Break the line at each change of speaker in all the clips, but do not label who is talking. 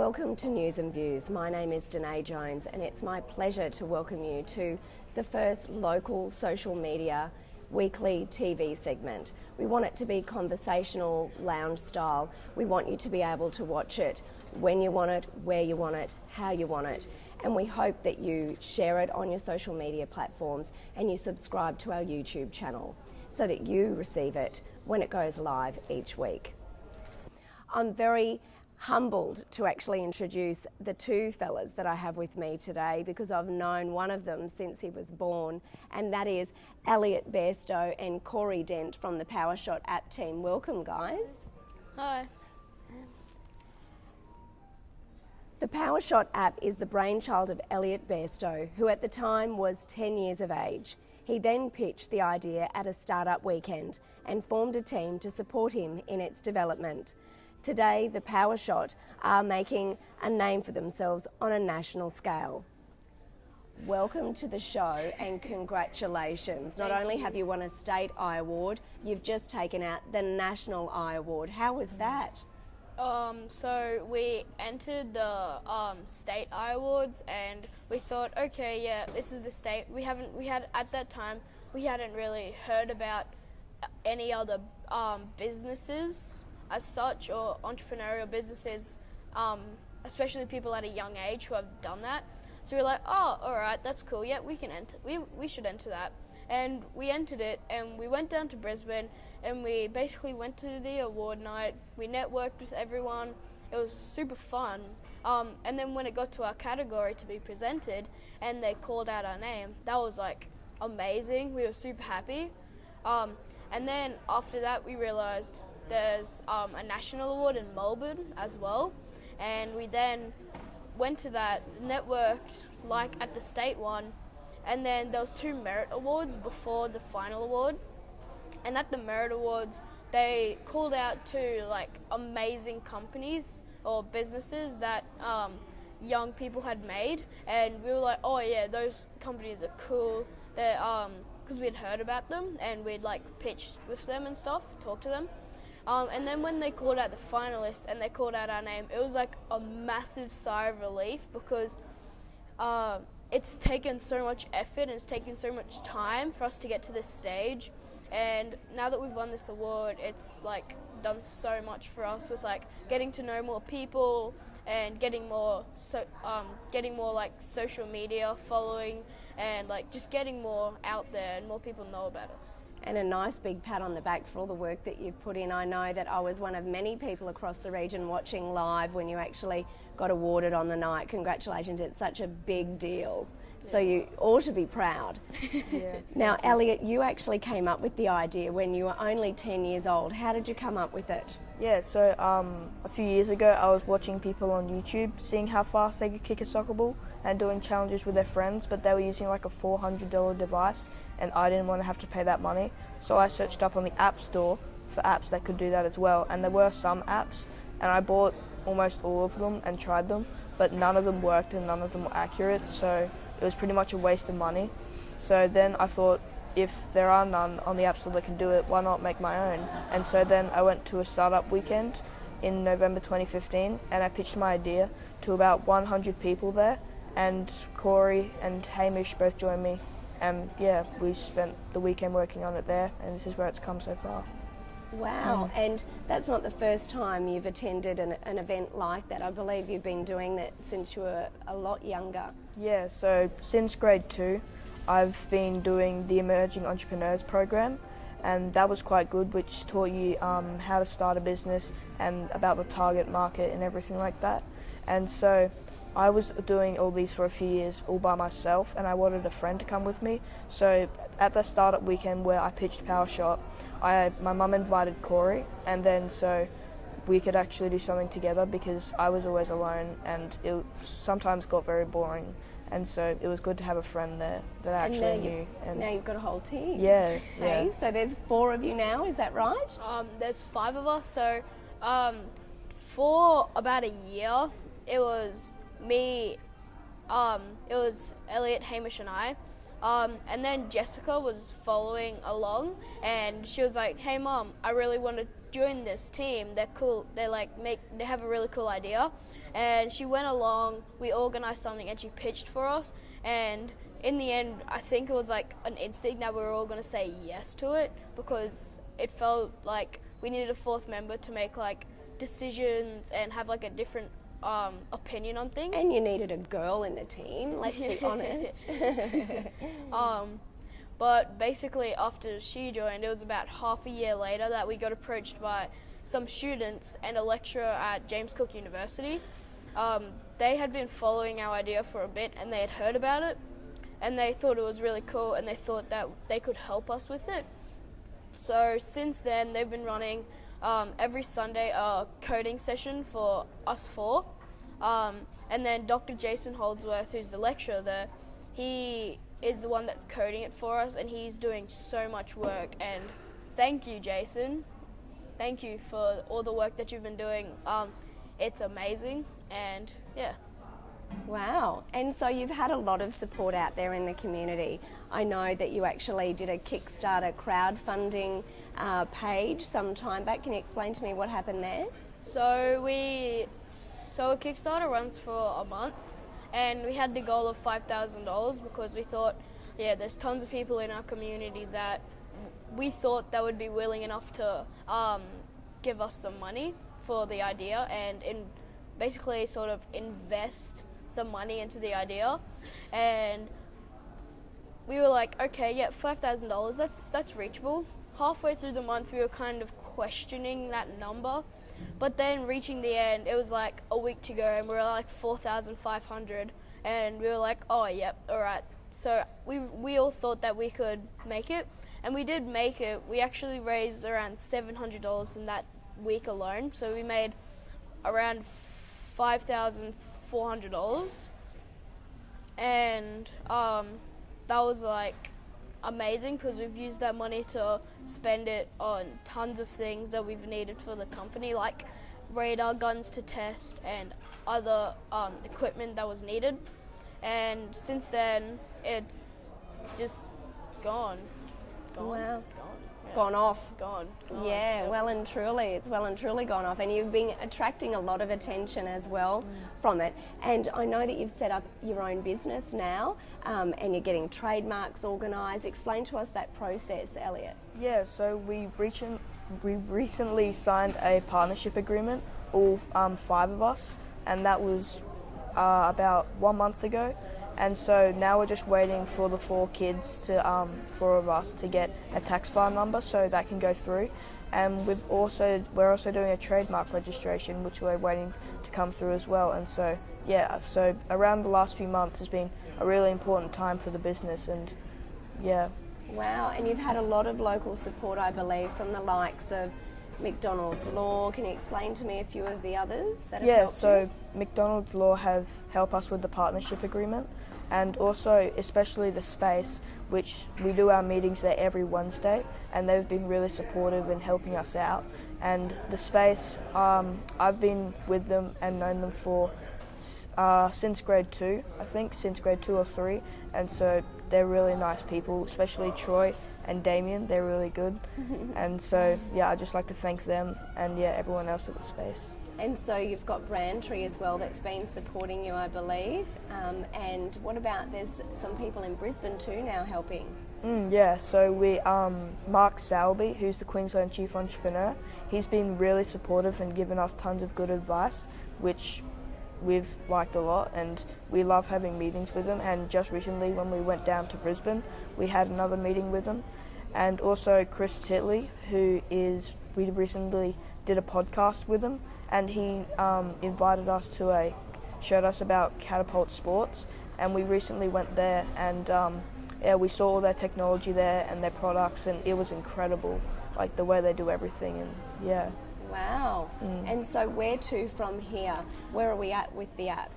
Welcome to News and Views. My name is Danae Jones and it's my pleasure to welcome you to the first local social media weekly TV segment. We want it to be conversational, lounge style. We want you to be able to watch it when you want it, where you want it, how you want it. And we hope that you share it on your social media platforms and you subscribe to our YouTube channel so that you receive it when it goes live each week. I'm very humbled to actually introduce the two fellas that I have with me today because I've known one of them since he was born, and that is Elliot Bairstow and Corey Dent from the PowerShot App team. Welcome, guys.
Hi.
The PowerShot app is the brainchild of Elliot Bairstow, who at the time was 10 years of age. He then pitched the idea at a startup weekend and formed a team to support him in its development. Today, the PowerShot are making a name for themselves on a national scale. Welcome to the show and congratulations. Not only have you won a state eye award, you've just taken out the national eye award. How was that?
So we entered the state eye awards and we thought, okay, yeah, this is the state. At that time, we hadn't really heard about any other businesses as such, or entrepreneurial businesses, especially people at a young age who have done that. So we're like, oh, all right, that's cool. Yeah, we can enter. We should enter that. And we entered it, and we went down to Brisbane, and we basically went to the award night. We networked with everyone. It was super fun. And then when it got to our category to be presented, and they called out our name, that was like amazing. We were super happy. And then after that, we realized there's a national award in Melbourne as well, and we then went to that, networked like at the state one, and then there was 2 merit awards before the final award. And at the merit awards, they called out to like amazing companies or businesses that young people had made, and we were like, oh yeah, those companies are cool. They're because we'd heard about them and we'd like pitched with them and stuff, talked to them. And then when they called out the finalists and they called out our name, it was like a massive sigh of relief because it's taken so much effort and it's taken so much time for us to get to this stage. And now that we've won this award, it's like done so much for us with like getting to know more people and getting more like social media following and like just getting more out there and more people know about us.
And a nice big pat on the back for all the work that you've put in. I know that I was one of many people across the region watching live when you actually got awarded on the night. Congratulations, it's such a big deal. Yeah. So you ought to be proud.
Yeah.
Now, Elliot, you actually came up with the idea when you were only 10 years old. How did you come up with it?
Yeah, so a few years ago I was watching people on YouTube, seeing how fast they could kick a soccer ball and doing challenges with their friends, but they were using like a $400 device and I didn't want to have to pay that money. So I searched up on the App Store for apps that could do that as well, and there were some apps and I bought almost all of them and tried them, but none of them worked and none of them were accurate, so it was pretty much a waste of money. So then I thought, if there are none on the App Store that can do it, why not make my own? And so then I went to a startup weekend in November 2015 and I pitched my idea to about 100 people there, and Corey and Hamish both joined me, and yeah, we spent the weekend working on it there, and this is where it's come so far.
Wow, and that's not the first time you've attended an event like that. I believe you've been doing that since you were a lot younger.
Yeah, so since grade 2, I've been doing the Emerging Entrepreneurs program, and that was quite good, which taught you how to start a business and about the target market and everything like that. And so I was doing all these for a few years all by myself, and I wanted a friend to come with me. So at the startup weekend where I pitched PowerShot, my mum invited Corey, and then so we could actually do something together because I was always alone and it sometimes got very boring. And so it was good to have a friend there that I actually knew.
And now you've got a whole team.
Yeah.
Hey,
yeah.
So there's 4 of you now, is that right?
There's 5 of us. So for about a year, it was me, it was Elliot, Hamish and I. And then Jessica was following along and she was like, hey Mom, I really want to join this team. They're cool. They have a really cool idea." And she went along. We organized something, and she pitched for us. And in the end, I think it was like an instinct that we were all going to say yes to it, because it felt like we needed a fourth member to make like decisions and have like a different opinion on things.
And you needed a girl in the team, let's be honest.
But basically, after she joined, it was about half a year later that we got approached by some students and a lecturer at James Cook University. They had been following our idea for a bit, and they had heard about it, and they thought it was really cool, and they thought that they could help us with it. So since then, they've been running every Sunday a coding session for us four. And then Dr. Jason Holdsworth, who's the lecturer there, he is the one that's coding it for us, and he's doing so much work. And thank you, Jason. Thank you for all the work that you've been doing. It's amazing, and yeah.
Wow. And so you've had a lot of support out there in the community. I know that you actually did a Kickstarter crowdfunding page some time back. Can you explain to me what happened there?
So a Kickstarter runs for a month, and we had the goal of $5,000 because we thought, there's tons of people in our community that we thought that would be willing enough to give us some money for the idea and basically sort of invest some money into the idea. And we were like, okay, $5,000, that's reachable. Halfway through the month, we were kind of questioning that number, but then reaching the end, it was like a week to go, and we were like 4,500, and we were like, oh, yep, all right. So we all thought that we could make it, and we did make it. We actually raised around $700 in that week alone, so we made around $5,400, and that was like amazing because we've used that money to spend it on tons of things that we've needed for the company, like radar guns to test and other equipment that was needed. And since then, it's just gone.
Wow.
Yeah.
Gone off.
Gone.
Yeah,
Yep.
well and truly. It's well and truly gone off. And you've been attracting a lot of attention as well from it. And I know that you've set up your own business now, and you're getting trademarks organised. Explain to us that process, Elliot.
Yeah, so we recently signed a partnership agreement, all 5 of us, and that was about 1 month ago. And so now we're just waiting for the 4 kids to, 4 of us, to get a tax file number so that can go through. And we're also doing a trademark registration, which we're waiting to come through as well. And so so around the last few months has been a really important time for the business, and yeah.
Wow, and you've had a lot of local support, I believe, from the likes of McDonald's Law. Can you explain to me a few of the others that have helped
so
you?
McDonald's Law have helped us with the partnership agreement, and also especially the space, which we do our meetings there every Wednesday, and they've been really supportive in helping us out. And the space, I've been with them and known them for since grade 2, I think, since grade 2 or 3, and so they're really nice people, especially Troy and Damien. They're really good. And so I'd just like to thank them and everyone else at the space.
And so you've got Braintree as well that's been supporting you, I believe. And what about, there's some people in Brisbane too now helping?
So we, Mark Salby, who's the Queensland Chief Entrepreneur, he's been really supportive and given us tons of good advice, which we've liked a lot, and we love having meetings with him. And just recently when we went down to Brisbane, we had another meeting with him. And also Chris Titley, we recently did a podcast with him, and he invited us to showed us about Catapult Sports, and we recently went there, and we saw all their technology there and their products, and it was incredible, like the way they do everything, and
Wow. And so where to from here? Where are we at with the app?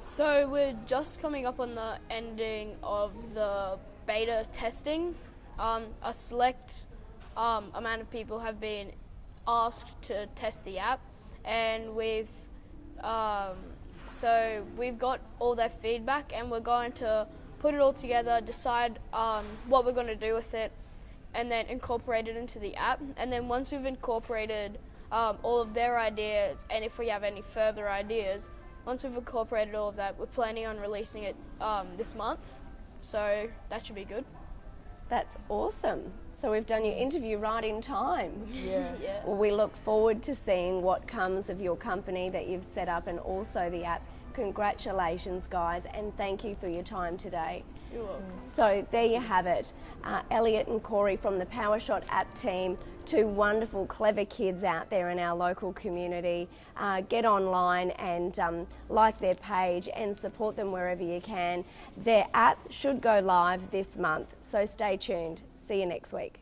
So we're just coming up on the ending of the beta testing. A select amount of people have been asked to test the app, and we've got all their feedback, and we're going to put it all together, decide what we're going to do with it, and then incorporate it into the app. And then once we've incorporated all of their ideas, and if we have any further ideas, once we've incorporated all of that, we're planning on releasing it this month. So that should be good.
That's awesome. So we've done your interview right in time.
Yeah.
Yeah.
Well, we look forward to seeing what comes of your company that you've set up and also the app. Congratulations, guys, and thank you for your time today.
You're welcome.
So there you have it. Elliot and Corey from the PowerShot App team, two wonderful, clever kids out there in our local community. Get online and like their page and support them wherever you can. Their app should go live this month, so stay tuned. See you next week.